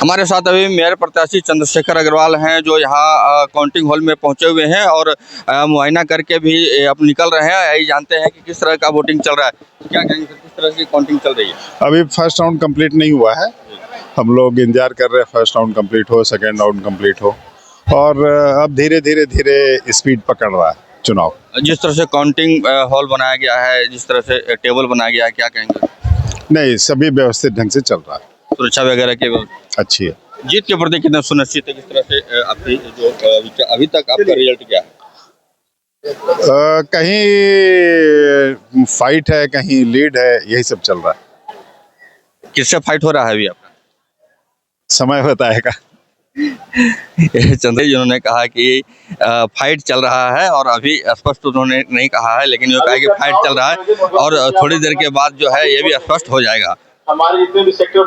हमारे साथ अभी मेयर प्रत्याशी चंद्रशेखर अग्रवाल हैं, जो यहाँ काउंटिंग हॉल में पहुंचे हुए हैं और मुआयना करके भी अब निकल रहे हैं। यही जानते हैं कि किस तरह का वोटिंग चल रहा है। क्या कहेंगे सर, किस तरह की काउंटिंग चल रही है? अभी फर्स्ट राउंड कंप्लीट नहीं हुआ है, हम लोग इंतजार कर रहे हैं फर्स्ट राउंड कंप्लीट हो, सेकेंड राउंड कंप्लीट हो, और अब धीरे धीरे स्पीड पकड़ रहा है चुनाव। जिस तरह से काउंटिंग हॉल बनाया गया है, जिस तरह से टेबल बनाया गया है, क्या कहेंगे? नहीं, सभी व्यवस्थित ढंग से चल रहा है, सुरक्षा वगैरह की अच्छी है। जीत के प्रति कितना सुनिश्चित है? किस तरह से आपकी जो अभी तक आपका रिजल्ट क्या है? कहीं फाइट है, कहीं लीड है, यही सब चल रहा है। किससे फाइट हो रहा है अभी आपका? समय बताएगा। चंद्र जिन्होंने कहा कि फाइट चल रहा है, और अभी स्पष्ट उन्होंने नहीं कहा है, लेकिन ये कहा कि फाइट चल रहा है और थोड़ी देर के बाद जो है ये भी स्पष्ट हो जाएगा। हमारे जितने भी सेक्टर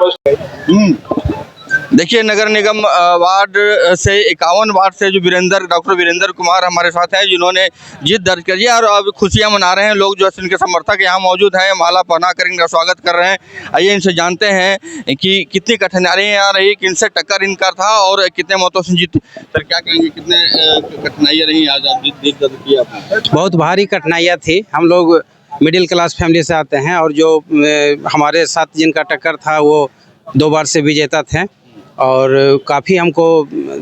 देखिए, नगर निगम वार्ड से 51 वार्ड से जो डॉक्टर वीरेंद्र कुमार हमारे साथ हैं, जिन्होंने जीत दर्ज कर लिया और अब खुशियां मना रहे हैं। लोग जो है इनके समर्थक यहाँ मौजूद हैं, माला पहना कर इनका स्वागत कर रहे हैं। आइए इनसे जानते हैं कि कितनी कठिनाइयाँ आ रही, किनसे टक्कर इनका था और कितने मतों से जीत। सर क्या कहेंगे, कितने कठिनाइयाँ रही आज आप जीत दर्ज किया आपने? बहुत भारी कठिनाइयाँ थी। हम लोग मिडिल क्लास फैमिली से आते हैं और जो हमारे साथ जिनका टक्कर था वो 2 बार से विजेता थे और काफ़ी हमको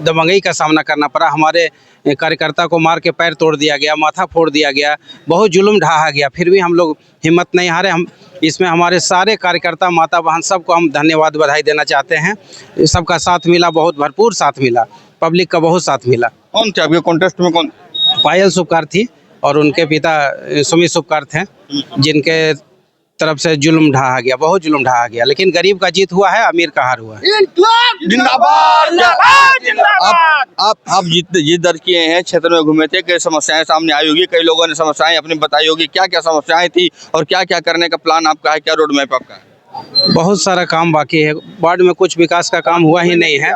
दबंगई का सामना करना पड़ा। हमारे कार्यकर्ता को मार के पैर तोड़ दिया गया, माथा फोड़ दिया गया, बहुत जुल्म ढाहा गया, फिर भी हम लोग हिम्मत नहीं हारे। हम इसमें हमारे सारे कार्यकर्ता, माता बहन, सबको हम धन्यवाद, बधाई देना चाहते हैं। सबका साथ मिला, बहुत भरपूर साथ मिला, पब्लिक का बहुत साथ मिला। कौन थे आपके कॉन्टेस्ट में? कौन? पायल सुपकार थी और उनके पिता सुमित सुपकार थे, जिनके तरफ से जुल्म ढाहा गया, बहुत जुल्म ढाहा गया, लेकिन गरीब का जीत हुआ है, अमीर का हार हुआ है। जिंदाबाद। आप जीत दर्ज किए हैं, क्षेत्र में घूमे थे, कई समस्याएं सामने आई होगी, कई लोगों ने समस्याएं अपनी बताई होगी। क्या क्या समस्याएं थी और क्या क्या करने का प्लान आपका है, क्या रोड मैप आपका है? बहुत सारा काम बाकी है, वार्ड में कुछ विकास का काम हुआ ही नहीं है।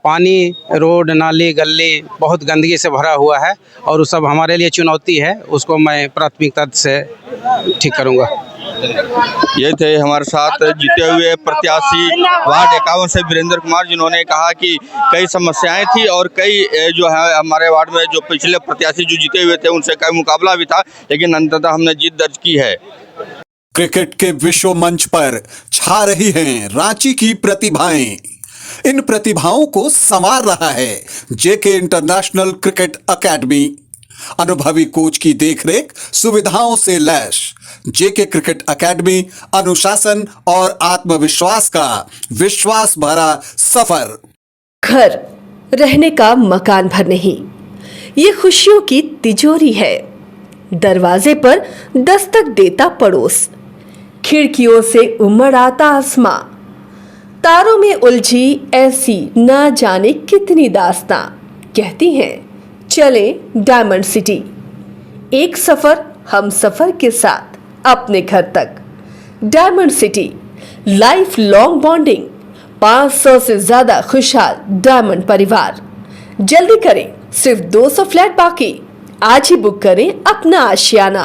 पानी, रोड, नाली, गली बहुत गंदगी से भरा हुआ है और वो सब हमारे लिए चुनौती है, उसको मैं प्राथमिकता से ठीक करूँगा। ये थे हमारे साथ जीते हुए प्रत्याशी वार्ड 51 से वीरेंद्र कुमार, जिन्होंने कहा कि कई समस्याएं थी और कई जो है हमारे वार्ड में जो पिछले प्रत्याशी जो जीते हुए थे उनसे कई मुकाबला भी था, लेकिन अंततः हमने जीत दर्ज की है। क्रिकेट के विश्व मंच पर छा रही हैं रांची की प्रतिभाएं। इन प्रतिभाओं को संवार रहा है जेके इंटरनेशनल क्रिकेट एकेडमी। अनुभवी कोच की देखरेख, सुविधाओं से लैस जेके क्रिकेट एकेडमी अनुशासन और आत्मविश्वास का विश्वास भरा सफर। घर रहने का मकान भर नहीं, ये खुशियों की तिजोरी है। दरवाजे पर दस्तक देता पड़ोस, खिड़कियों से उमड़ आता आसमां, तारों में उलझी ऐसी ना जाने कितनी दास्तां। कहती हैं चले डायमंड सिटी, एक सफर हम सफर के साथ अपने घर तक। Diamond city, life long bonding, 500 से ज्यादा खुशहाल डायमंड परिवार। जल्दी करें, सिर्फ 200 फ्लैट बाकी। आज ही बुक करें अपना आशियाना।